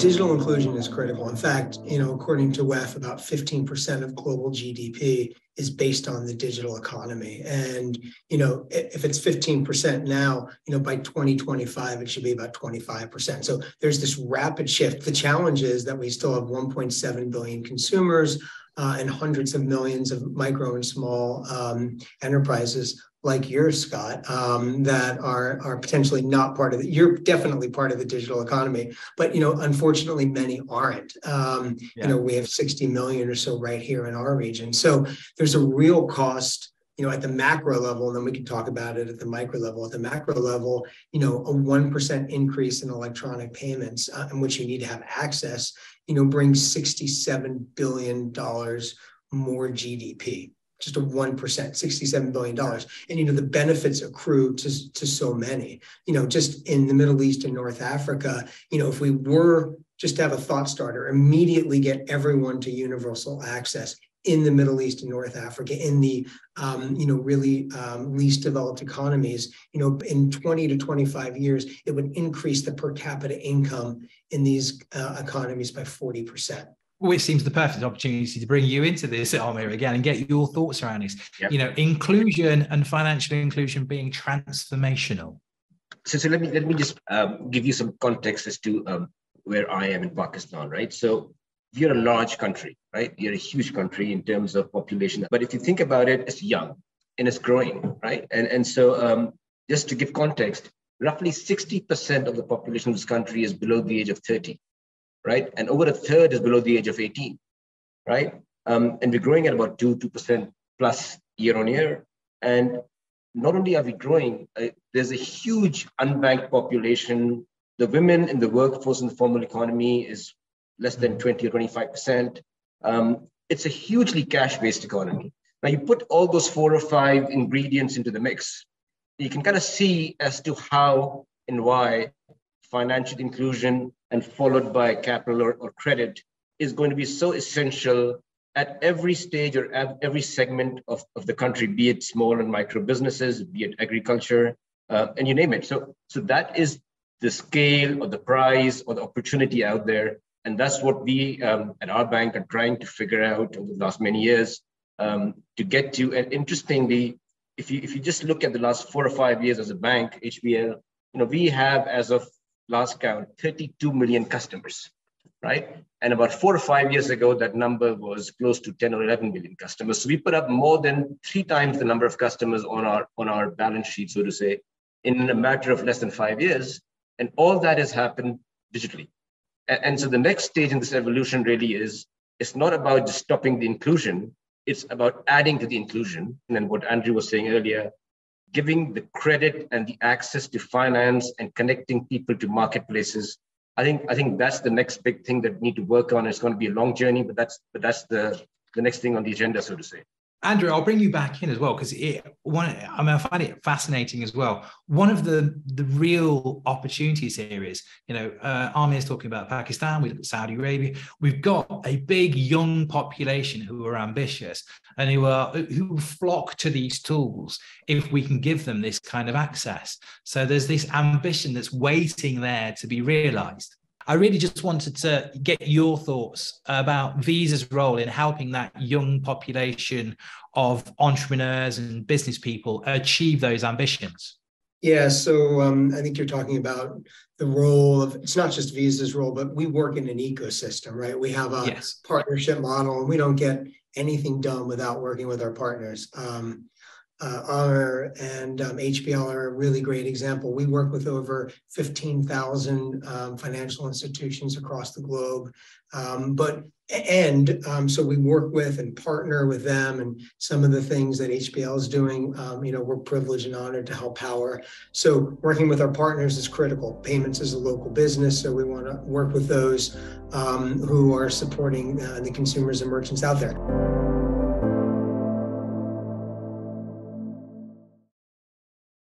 digital inclusion is critical. In fact, according to WEF, about 15% of global GDP is based on the digital economy. And, if it's 15% now, by 2025, it should be about 25%. So there's this rapid shift. The challenge is that we still have 1.7 billion consumers and hundreds of millions of micro and small enterprises like yours, Scott, that are potentially not part of it. You're definitely part of the digital economy, but unfortunately, many aren't. We have 60 million or so right here in our region. So there's a real cost, at the macro level, and then we can talk about it at the micro level. At the macro level, a 1% increase in electronic payments, in which you need to have access, brings $67 billion more GDP. Just a 1%, $67 billion. And, the benefits accrue to so many, just in the Middle East and North Africa, if we were just to have a thought starter, immediately get everyone to universal access in the Middle East and North Africa, in the, really least developed economies, in 20 to 25 years, it would increase the per capita income in these economies by 40%. Which seems the perfect opportunity to bring you into this, Amir, again, and get your thoughts around this. Yep. Inclusion and financial inclusion being transformational. So let me just give you some context as to where I am in Pakistan, right? So we're a large country, right? We're a huge country in terms of population. But if you think about it, it's young and it's growing, right? And so just to give context, roughly 60% of the population of this country is below the age of 30. Right? And over a third is below the age of 18, right? And we're growing at about 2% plus year on year. And not only are we growing, there's a huge unbanked population. The women in the workforce in the formal economy is less than 20 or 25%. It's a hugely cash-based economy. Now you put all those 4 or 5 ingredients into the mix, you can kind of see as to how and why financial inclusion and followed by capital or credit is going to be so essential at every stage or at every segment of the country, be it small and micro businesses, be it agriculture, and you name it. So that is the scale or the prize or the opportunity out there. And that's what we at our bank are trying to figure out over the last many years to get to. And interestingly, if you just look at the last 4 or 5 years as a bank, HBL, we have, as of last count, 32 million customers, right? And about 4 or 5 years ago, that number was close to 10 or 11 million customers. So we put up more than 3 times the number of customers on our balance sheet, so to say, in a matter of less than 5 years. And all that has happened digitally. And so the next stage in this evolution really is, it's not about just stopping the inclusion, it's about adding to the inclusion. And what Andrew was saying earlier, giving the credit and the access to finance and connecting people to marketplaces. I think that's the next big thing that we need to work on. It's going to be a long journey, but that's the next thing on the agenda, so to say. Andrew, I'll bring you back in as well, because I find it fascinating as well. One of the real opportunities here is, Amir's talking about Pakistan, we look at Saudi Arabia. We've got a big young population who are ambitious and who flock to these tools if we can give them this kind of access. So there's this ambition that's waiting there to be realized. I really just wanted to get your thoughts about Visa's role in helping that young population of entrepreneurs and business people achieve those ambitions. Yeah, so I think you're talking about the role of, it's not just Visa's role, but we work in an ecosystem, right? We have a partnership model, and we don't get anything done without working with our partners. Honor and HBL are a really great example. We work with over 15,000 financial institutions across the globe. So we work with and partner with them, and some of the things that HBL is doing, we're privileged and honored to help power. So working with our partners is critical. Payments is a local business, so we want to work with those who are supporting the consumers and merchants out there.